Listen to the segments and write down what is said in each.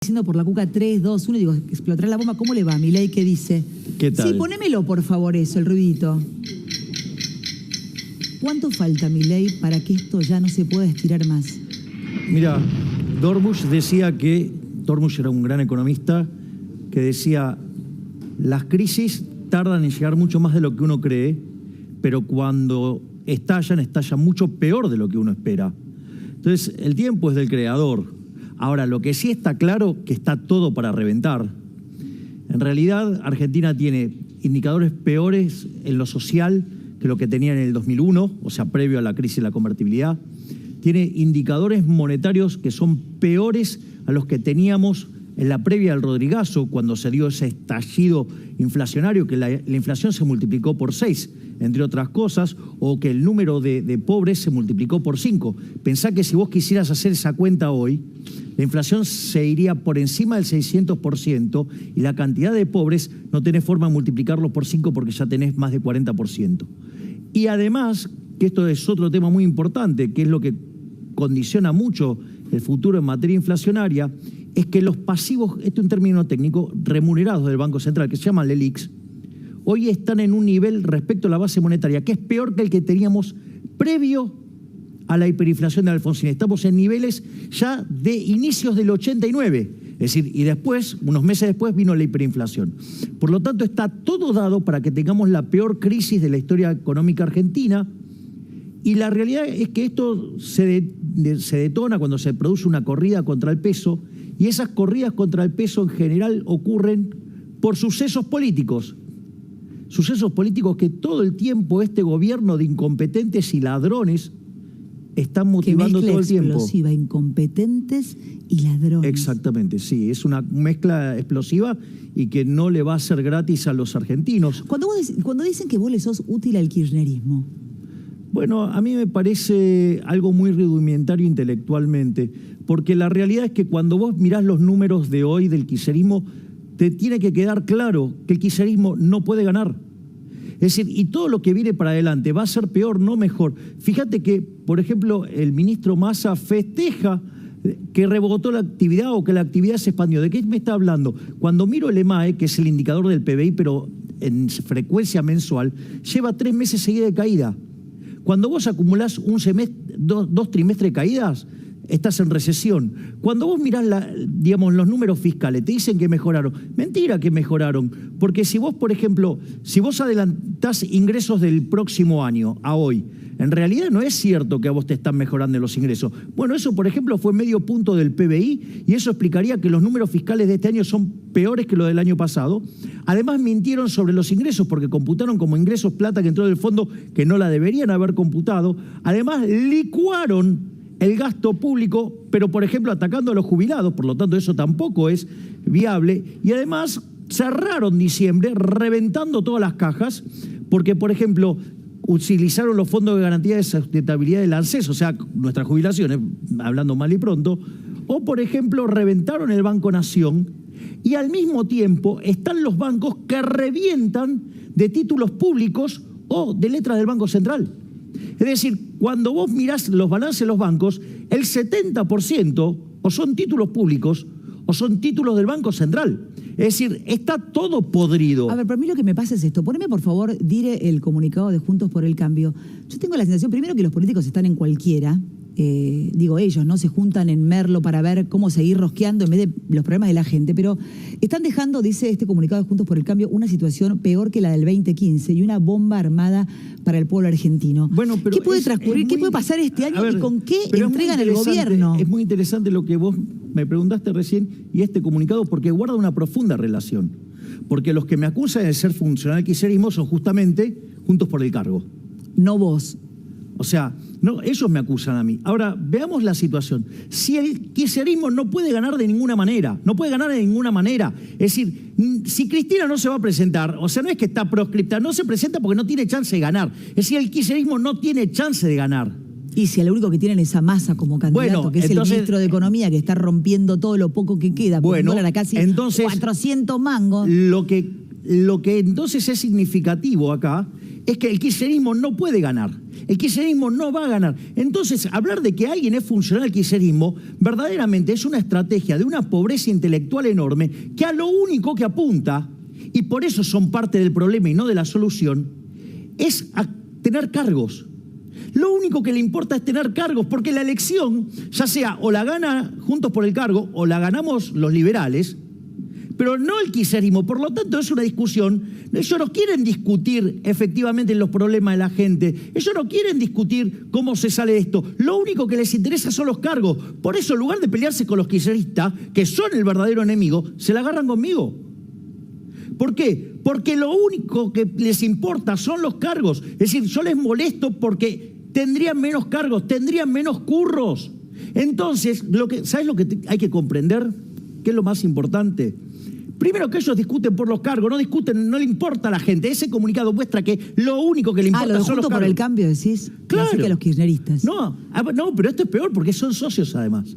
Diciendo por la cuca 3, 2, 1, digo, explotará la bomba. ¿Cómo le va, Milei? ¿Qué dice? ¿Qué tal? Sí, ponémelo, por favor, eso, el ruidito. ¿Cuánto falta, Milei, para que esto ya no se pueda estirar más? Mira, Dormush decía que, Dormush era un gran economista, que decía, las crisis tardan en llegar mucho más de lo que uno cree, pero cuando estallan mucho peor de lo que uno espera. Entonces, el tiempo es del creador. Ahora, lo que sí está claro, que está todo para reventar. En realidad, Argentina tiene indicadores peores en lo social que lo que tenía en el 2001, o sea, previo a la crisis de la convertibilidad. Tiene indicadores monetarios que son peores a los que teníamos en la previa del Rodrigazo, cuando se dio ese estallido inflacionario, que la inflación se multiplicó por 6, entre otras cosas, o que el número de pobres se multiplicó por 5. Pensá que si vos quisieras hacer esa cuenta hoy, la inflación se iría por encima del 600% y la cantidad de pobres no tenés forma de multiplicarlo por 5 porque ya tenés más de 40%. Y además, que esto es otro tema muy importante, que es lo que condiciona mucho el futuro en materia inflacionaria, es que los pasivos, este es un término técnico, remunerados del Banco Central, que se llaman LELIQs, hoy están en un nivel respecto a la base monetaria que es peor que el que teníamos previo a la hiperinflación de Alfonsín. Estamos en niveles ya de inicios del 89, es decir, y después, unos meses después, vino la hiperinflación. Por lo tanto, está todo dado para que tengamos la peor crisis de la historia económica argentina, y la realidad es que esto se detona cuando se produce una corrida contra el peso, y esas corridas contra el peso en general ocurren por sucesos políticos que todo el tiempo este gobierno de incompetentes y ladrones están motivando todo el tiempo. Explosiva, incompetentes y ladrones. Exactamente, sí, es una mezcla explosiva y que no le va a ser gratis a los argentinos. Cuando dicen que vos le sos útil al kirchnerismo. Bueno, a mí me parece algo muy rudimentario intelectualmente, porque la realidad es que cuando vos mirás los números de hoy del kirchnerismo, te tiene que quedar claro que el kirchnerismo no puede ganar. Es decir, y todo lo que viene para adelante va a ser peor, no mejor. Fíjate que, por ejemplo, el ministro Massa festeja que rebotó la actividad o que la actividad se expandió. ¿De qué me está hablando? Cuando miro el EMAE, que es el indicador del PBI, pero en frecuencia mensual, lleva 3 meses seguidos de caída. Cuando vos acumulás un semestre, dos trimestres de caídas, estás en recesión. Cuando vos mirás los números fiscales, te dicen que mejoraron. Mentira que mejoraron, porque si vos, por ejemplo, si vos adelantás ingresos del próximo año a hoy, en realidad no es cierto que a vos te están mejorando los ingresos. Bueno, eso, por ejemplo, fue medio punto del PBI y eso explicaría que los números fiscales de este año son peores que los del año pasado. Además, mintieron sobre los ingresos porque computaron como ingresos plata que entró del fondo que no la deberían haber computado. Además, licuaron el gasto público, pero, por ejemplo, atacando a los jubilados, por lo tanto, eso tampoco es viable. Y además, cerraron diciembre reventando todas las cajas porque, por ejemplo, utilizaron los fondos de garantía de sustentabilidad del ANSES, o sea, nuestras jubilaciones, hablando mal y pronto, o, por ejemplo, reventaron el Banco Nación, y al mismo tiempo están los bancos que revientan de títulos públicos o de letras del Banco Central. Es decir, cuando vos mirás los balances de los bancos, el 70% o son títulos públicos o son títulos del Banco Central. Es decir, está todo podrido. A ver, para mí lo que me pasa es esto. Poneme, por favor, Dire, el comunicado de Juntos por el Cambio. Yo tengo la sensación, primero, que los políticos están en cualquiera. Digo, ellos no se juntan en Merlo para ver cómo seguir rosqueando en vez de los problemas de la gente, pero están dejando, dice este comunicado de Juntos por el Cambio, una situación peor que la del 2015 y una bomba armada para el pueblo argentino. Bueno, pero ¿qué puede transcurrir? ¿Qué puede pasar este año y con qué entregan el gobierno? Es muy interesante lo que vos me preguntaste recién y este comunicado, porque guarda una profunda relación. Porque los que me acusan de ser funcional kirchnerismo son justamente Juntos por el Cargo. No vos. O sea, no, ellos me acusan a mí. Ahora, veamos la situación. Si el kirchnerismo no puede ganar de ninguna manera, es decir, si Cristina no se va a presentar, o sea, no es que está proscripta, no se presenta porque no tiene chance de ganar. Es decir, el kirchnerismo no tiene chance de ganar. Y si el único que tienen es a Massa como candidato, bueno, que es entonces, el ministro de Economía, que está rompiendo todo lo poco que queda, por dólar a casi entonces, 400 mangos. Lo que entonces es significativo acá es que el kirchnerismo no puede ganar. El kirchnerismo no va a ganar. Entonces, hablar de que alguien es funcional al kirchnerismo, verdaderamente es una estrategia de una pobreza intelectual enorme que a lo único que apunta, y por eso son parte del problema y no de la solución, es a tener cargos. Lo único que le importa es tener cargos, porque la elección, ya sea o la gana Juntos por el Cargo o la ganamos los liberales, pero no el kirchnerismo. Por lo tanto, es una discusión. Ellos no quieren discutir efectivamente los problemas de la gente. Ellos no quieren discutir cómo se sale de esto. Lo único que les interesa son los cargos. Por eso, en lugar de pelearse con los kirchneristas, que son el verdadero enemigo, se la agarran conmigo. ¿Por qué? Porque lo único que les importa son los cargos. Es decir, yo les molesto porque tendrían menos cargos, tendrían menos curros. Entonces, ¿sabes lo que hay que comprender? ¿Qué es lo más importante? Primero, que ellos discuten por los cargos, no discuten, no le importa a la gente. Ese comunicado muestra que lo único que le importa son los cargos. Por el cambio, decís. Claro. Que los kirchneristas. No, pero esto es peor porque son socios además.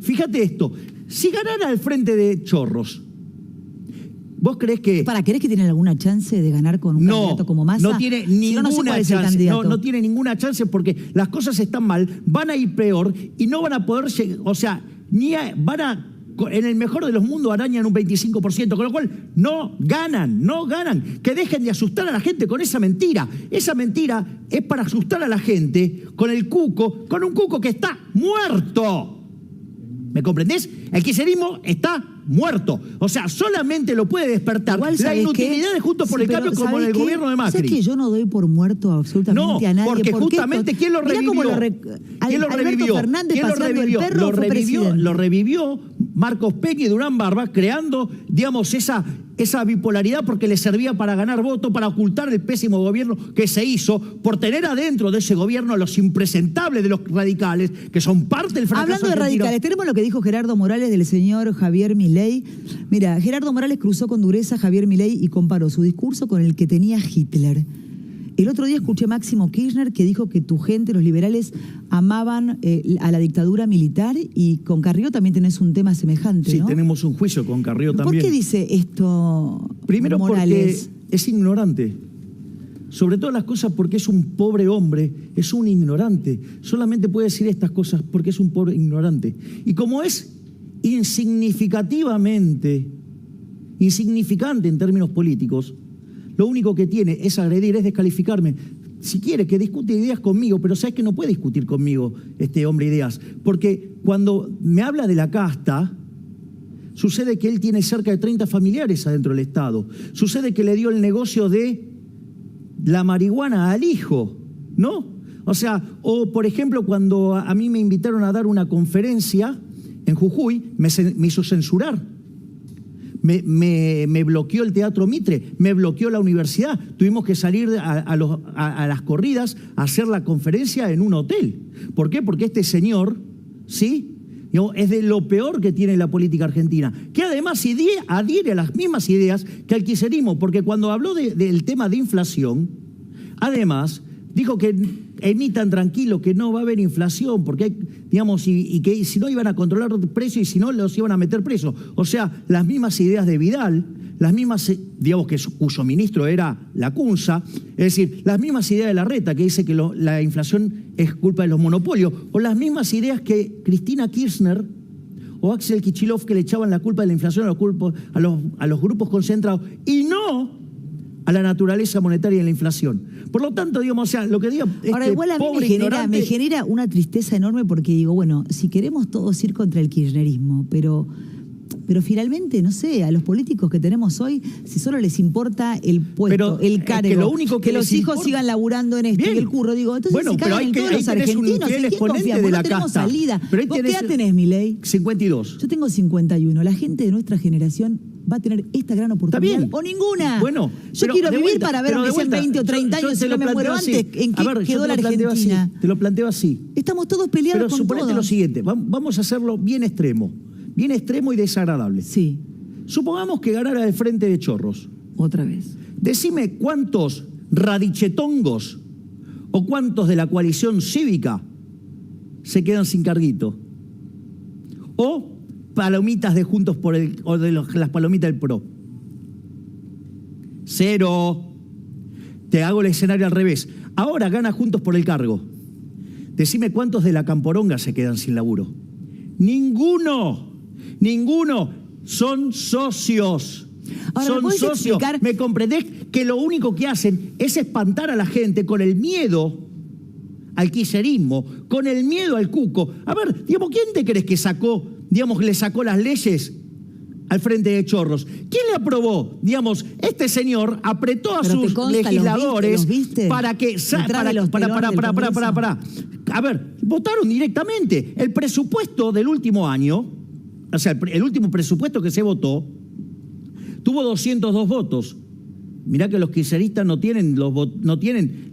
Fíjate esto, si ganara el Frente de Chorros, ¿vos creés que...? ¿Querés que tienen alguna chance de ganar con un candidato como Massa? No tiene ninguna chance. No tiene ninguna chance porque las cosas están mal, van a ir peor y no van a poder llegar, o sea, van a... En el mejor de los mundos arañan un 25%, con lo cual no ganan. Que dejen de asustar a la gente con esa mentira. Esa mentira es para asustar a la gente con un cuco que está muerto. ¿Me comprendés? El kirchnerismo está muerto. O sea, solamente lo puede despertar la inutilidad de Juntos por el Cambio como en el gobierno de Macri. ¿Sabes que yo no doy por muerto absolutamente a nadie? Porque justamente ¿quién lo revivió? ¿Quién lo revivió? Fernández paseando el perro lo revivió Marcos Peña y Durán Barba, creando, digamos, esa bipolaridad porque le servía para ganar votos, para ocultar el pésimo gobierno que se hizo, por tener adentro de ese gobierno a los impresentables de los radicales, que son parte del fracaso argentino. Hablando de radicales, tenemos lo que dijo Gerardo Morales del señor Javier Milei. Mira, Gerardo Morales cruzó con dureza a Javier Milei y comparó su discurso con el que tenía Hitler. El otro día escuché a Máximo Kirchner que dijo que tu gente, los liberales, amaban a la dictadura militar, y con Carrió también tenés un tema semejante, Sí, ¿no? tenemos un juicio con Carrió también. ¿Por qué dice esto Primero Morales? Porque es ignorante. Sobre todas las cosas porque es un pobre hombre, es un ignorante. Solamente puede decir estas cosas porque es un pobre ignorante. Y como es insignificante en términos políticos, lo único que tiene es agredir, es descalificarme. Si quiere que discute ideas conmigo, pero sabes que no puede discutir conmigo este hombre ideas, porque cuando me habla de la casta, sucede que él tiene cerca de 30 familiares adentro del Estado. Sucede que le dio el negocio de la marihuana al hijo, ¿no? O sea, o por ejemplo, cuando a mí me invitaron a dar una conferencia en Jujuy, me hizo censurar. Me bloqueó el Teatro Mitre, me bloqueó la universidad. Tuvimos que salir a las corridas a hacer la conferencia en un hotel. ¿Por qué? Porque este señor, ¿sí?, es de lo peor que tiene la política argentina, que además adhiere a las mismas ideas que el kirchnerismo, porque cuando habló del tema de inflación, además dijo que emitan tranquilo, que no va a haber inflación, porque hay, digamos, y que si no iban a controlar los precios y si no los iban a meter presos. O sea, las mismas ideas de Vidal, las mismas, digamos, cuyo ministro era Lacunza, es decir, las mismas ideas de Larreta, que dice que la inflación es culpa de los monopolios, o las mismas ideas que Cristina Kirchner o Axel Kicillof, que le echaban la culpa de la inflación a los grupos concentrados, y no a la naturaleza monetaria de la inflación. Por lo tanto, digamos, o sea, lo que diga ahora, igual a mí me genera una tristeza enorme, porque digo, bueno, si queremos todos ir contra el kirchnerismo, pero finalmente, no sé, a los políticos que tenemos hoy, si solo les importa el puesto, el cargo, que, lo único que los hijos sigan laburando en esto. Bien. Y el curro, digo, entonces bueno, si cagan en todos los argentinos, ¿en quién confiamos? No tenemos salida. ¿Vos qué edad tenés, Milei? 52. Yo tengo 51. La gente de nuestra generación va a tener esta gran oportunidad o ninguna. Bueno, yo quiero vivir para ver, aunque sean 20 o 30 años, si no me muero antes, ¿en qué quedó la Argentina? Te lo planteo así. Estamos todos peleados con todo. Pero suponete lo siguiente, vamos a hacerlo bien extremo y desagradable. Sí. Supongamos que ganara el Frente de Chorros. Otra vez. Decime cuántos radichetongos o cuántos de la coalición cívica se quedan sin carguito. O palomitas de Juntos por el, o de las palomitas del PRO. Cero. te hago el escenario al revés. Ahora gana Juntos por el Cargo. Decime cuántos de la Camporonga se quedan sin laburo. Ninguno. Son socios. Ahora, son ¿me socios. explicar? ¿Me comprendés? Que lo único que hacen es espantar a la gente con el miedo al kirchnerismo, con el miedo al cuco. A ver, digamos, ¿quién te crees que le sacó las leyes al Frente de Chorros? ¿Quién le aprobó? Digamos, este señor apretó a sus legisladores ¿los viste? para que... Para. A ver, votaron directamente. El presupuesto del último año, o sea, el último presupuesto que se votó, tuvo 202 votos. Mirá que los kirchneristas no tienen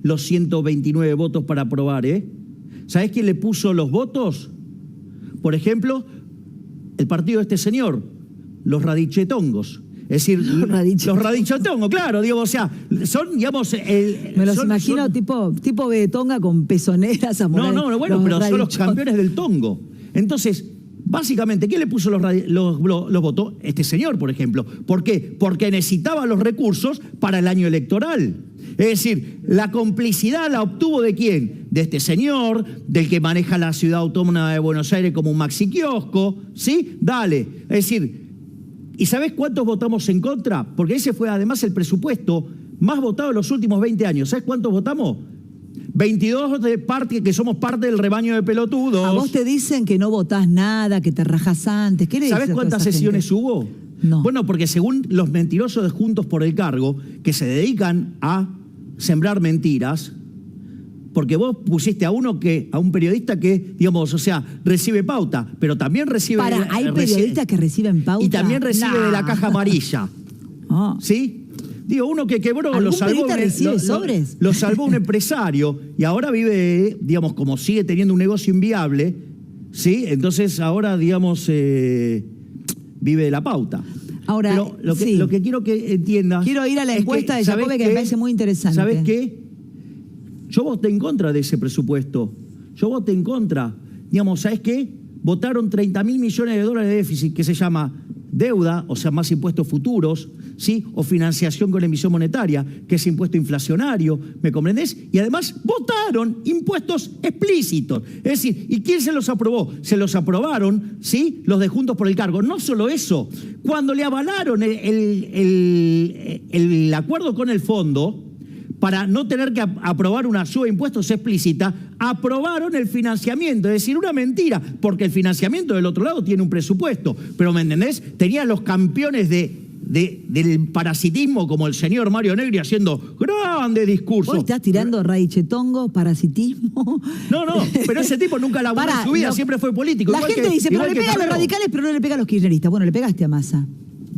los 129 votos para aprobar, ¿eh? ¿Sabés quién le puso los votos? Por ejemplo, el partido de este señor, los radichetongos. Es decir, los radichetongos, claro, digo, o sea, son, digamos... Me los imagino tipo Betonga con pezoneras a mover. No, bueno, pero son los campeones del tongo. Entonces, básicamente, ¿quién le puso los votos? Este señor, por ejemplo. ¿Por qué? Porque necesitaba los recursos para el año electoral. Es decir, la complicidad la obtuvo ¿de quién? De este señor, del que maneja la ciudad autónoma de Buenos Aires como un maxi kiosco, ¿sí? Dale. Es decir, ¿y sabés cuántos votamos en contra? Porque ese fue además el presupuesto más votado en los últimos 20 años. ¿Sabés cuántos votamos? 22 que somos parte del rebaño de pelotudos. A vos te dicen que no votás nada, que te rajás antes. ¿Qué le dices? ¿Sabés cuántas sesiones hubo? No. Bueno, porque según los mentirosos de Juntos por el Cargo, que se dedican a sembrar mentiras, porque vos pusiste a un periodista que, digamos, o sea, recibe pauta, pero también recibe... ¿Hay periodistas que reciben pauta? Y también recibe de la caja amarilla. ¿Sí? Digo, uno que quebró, lo salvó un empresario y ahora vive, digamos, como sigue teniendo un negocio inviable, ¿sí? Entonces ahora, digamos, vive de la pauta. Ahora, pero lo que quiero que entiendas... Quiero ir a la encuesta de Jacobe, que me parece muy interesante. ¿Sabés qué? Yo voté en contra de ese presupuesto. Yo voté en contra. Digamos, ¿sabés qué? Votaron 30.000 millones de dólares de déficit, que se llama deuda, o sea, más impuestos futuros, ¿sí? O financiación con emisión monetaria, que es impuesto inflacionario, ¿me comprendés? Y además votaron impuestos explícitos. Es decir, ¿y quién se los aprobó? Se los aprobaron, ¿sí? Los de Juntos por el Cargo. No solo eso, cuando le avalaron el acuerdo con el fondo, para no tener que aprobar una suba de impuestos explícita, aprobaron el financiamiento. Es decir, una mentira, porque el financiamiento del otro lado tiene un presupuesto. Pero, ¿me entendés? Tenía los campeones del parasitismo como el señor Mario Negri haciendo grandes discursos. ¿Vos estás tirando raichetongo, parasitismo? No, pero ese tipo nunca laburó en su vida, siempre fue político. La gente dice, pero le pega a los radicales, pero no le pega a los kirchneristas. Bueno, le pegaste a Massa.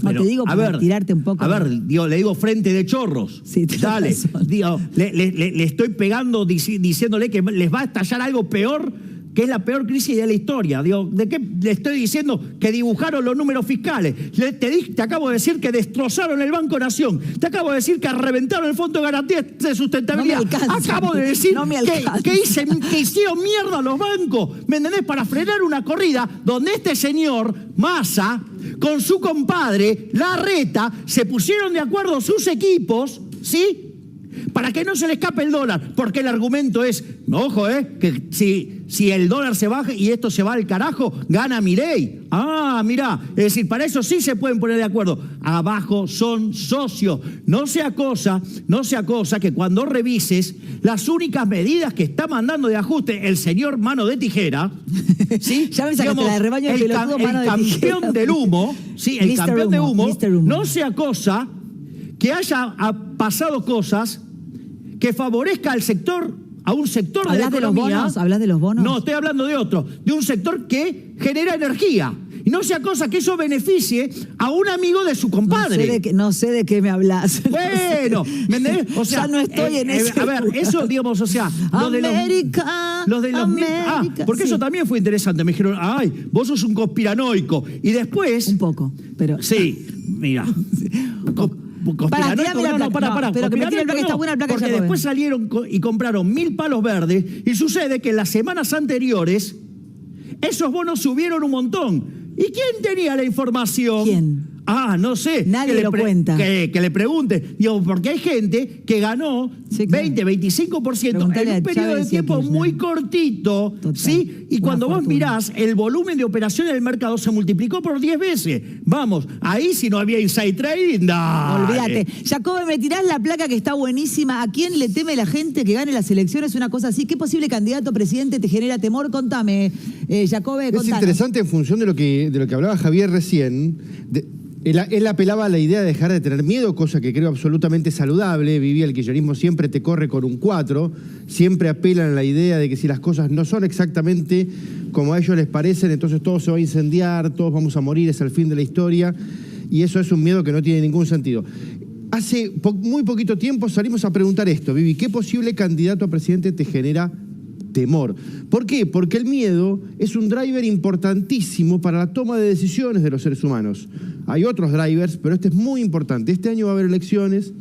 No, te digo para tirarte un poco. A ver, le digo Frente de Chorros. Sí, dale, digo, le estoy pegando diciéndole que les va a estallar algo peor, que es la peor crisis de la historia. Digo, ¿de qué le estoy diciendo? Que dibujaron los números fiscales. Te acabo de decir que destrozaron el Banco Nación. Te acabo de decir que reventaron el Fondo de Garantía de Sustentabilidad. No me alcanza. Acabo de decir que hicieron mierda a los bancos. ¿Me entendés? Para frenar una corrida donde este señor, Massa, con su compadre, Larreta, se pusieron de acuerdo sus equipos, ¿sí? Para que no se le escape el dólar, porque el argumento es, ojo, que si el dólar se baja y esto se va al carajo, gana Milei. Ah, mirá, es decir, para eso sí se pueden poner de acuerdo. Abajo son socios. No sea cosa que cuando revises las únicas medidas que está mandando de ajuste el señor Mano de Tijera, ¿sí? Ya me sacaste la de rebaño de pelotudo, Mano de Tijera. El campeón del humo, ¿sí? El campeón de humo, no sea cosa que haya pasado cosas que favorezca al sector, a un sector de la economía. ¿Hablas de los bonos? No, estoy hablando de otro, de un sector que genera energía. Y no sea cosa que eso beneficie a un amigo de su compadre. No sé de qué me hablas. Bueno, ¿me entendés? O sea, ya no estoy en ese. A ver, eso, digamos, o sea, América. Porque eso también fue interesante. Me dijeron, ay, vos sos un conspiranoico. Y después. Un poco, pero. Sí, mira. Para, pero que me tire el placa, está buena el placa. Porque después salieron y compraron 1.000 palos verdes y sucede que en las semanas anteriores esos bonos subieron un montón. ¿Y quién tenía la información? ¿Quién? No sé. Nadie lo cuenta. Que le pregunte. Digo, porque hay gente que ganó 20, 25% Preguntale en a un periodo Chávez de tiempo Kirchner. muy cortito. Total. ¿Sí? Y Una cuando vos fortuna. mirás, el volumen de operaciones del mercado se multiplicó por 10 veces. Vamos, ahí si no había inside trading, dale. Olvídate. Jacobe, me tirás la placa que está buenísima. ¿A quién le teme la gente que gane las elecciones? Una cosa así. ¿Qué posible candidato a presidente te genera temor? Contame, Jacobe, Es contanos. interesante en función de lo que hablaba Javier recién. Él apelaba a la idea de dejar de tener miedo, cosa que creo absolutamente saludable. Vivía el kirchnerismo siempre te corre con un 4, siempre apelan a la idea de que si las cosas no son exactamente como a ellos les parecen, entonces todo se va a incendiar, todos vamos a morir, es el fin de la historia, y eso es un miedo que no tiene ningún sentido. Hace muy poquito tiempo salimos a preguntar esto, Vivi, ¿qué posible candidato a presidente te genera temor? ¿Por qué? Porque el miedo es un driver importantísimo para la toma de decisiones de los seres humanos. Hay otros drivers, pero este es muy importante. Este año va a haber elecciones.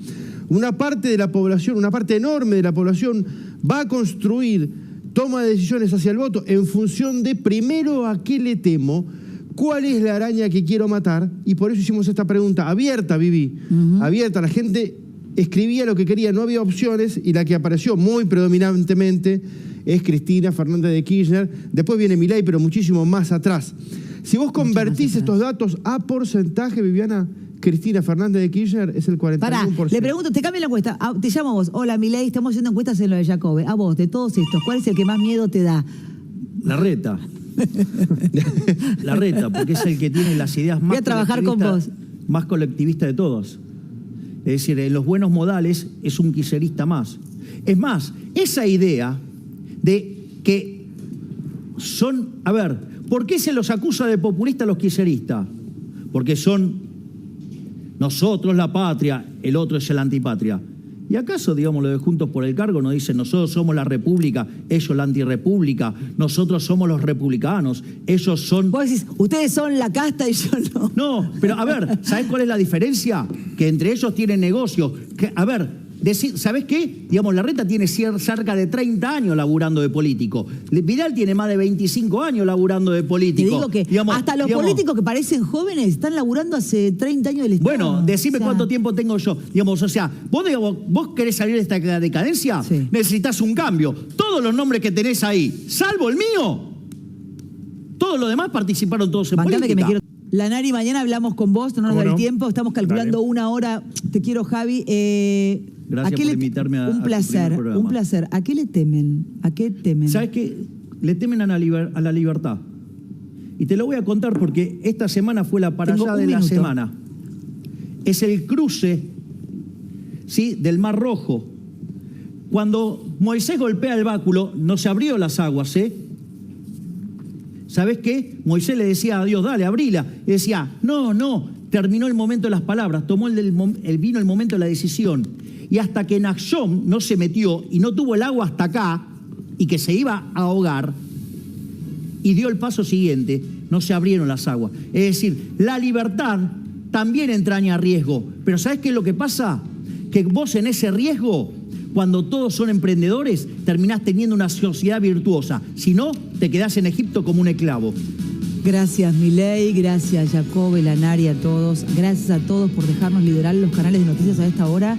Una parte de la población, una parte enorme de la población va a construir toma de decisiones hacia el voto en función de, primero, a qué le temo, cuál es la araña que quiero matar, y por eso hicimos esta pregunta abierta, Vivi, abierta. La gente escribía lo que quería, no había opciones, y la que apareció muy predominantemente es Cristina Fernández de Kirchner. Después viene Milei, pero muchísimo más atrás. Si vos convertís estos datos a porcentaje, Viviana, Cristina Fernández de Kirchner es el 41%. Pará, le pregunto, te cambio la encuesta. Te llamo a vos. Hola, Milei, estamos haciendo encuestas en lo de Jacobe. A vos, de todos estos, ¿cuál es el que más miedo te da? Larreta. Larreta, porque es el que tiene las ideas más Voy a trabajar con vos. más colectivista de todos. Es decir, en los buenos modales es un kirchnerista más. Es más, esa idea de que son... A ver, ¿por qué se los acusa de populistas a los kirchneristas? Porque son nosotros la patria, el otro es el antipatria. ¿Y acaso, digamos, lo de Juntos por el Cargo nos dicen nosotros somos la república, ellos la antirrepública, nosotros somos los republicanos, ellos son... Vos decís, ustedes son la casta y yo no. No, pero a ver, ¿sabés cuál es la diferencia? Que entre ellos tienen negocios. A ver, ¿sabés qué? Digamos, Larreta tiene cerca de 30 años laburando de político. Vidal tiene más de 25 años laburando de político. Te digo que digamos, hasta los políticos que parecen jóvenes están laburando hace 30 años del Estado. Bueno, decime O sea, cuánto tiempo tengo yo. Digamos, o sea, vos querés salir de esta decadencia, Sí. necesitas un cambio. Todos los nombres que tenés ahí, salvo el mío, todos los demás participaron todos en bancame política. que me quiero... Lanari, mañana hablamos con vos, no nos ¿Cómo da el no? tiempo, estamos calculando Dale. 1 hora. Te quiero, Javi. Gracias por invitarme a Un tu placer, primer programa. un placer. ¿A qué le temen? ¿A qué temen? ¿Sabes qué? Le temen a la libertad. Y te lo voy a contar porque esta semana fue la para Tengo allá un de la minuto. semana. Es el cruce, ¿sí?, del Mar Rojo. Cuando Moisés golpea el báculo, no se abrió las aguas, ¿eh? ¿Sabés qué? Moisés le decía a Dios, dale, abrila. Y decía, no, terminó el momento de las palabras, vino el momento de la decisión. Y hasta que Nachshon no se metió y no tuvo el agua hasta acá y que se iba a ahogar y dio el paso siguiente, no se abrieron las aguas. Es decir, la libertad también entraña riesgo. Pero ¿sabés qué es lo que pasa? Que vos en ese riesgo, cuando todos son emprendedores, terminás teniendo una sociedad virtuosa. Si no, te quedás en Egipto como un esclavo. Gracias, Milei, gracias, Jacobe, Lanari, a todos. Gracias a todos por dejarnos liderar los canales de noticias a esta hora.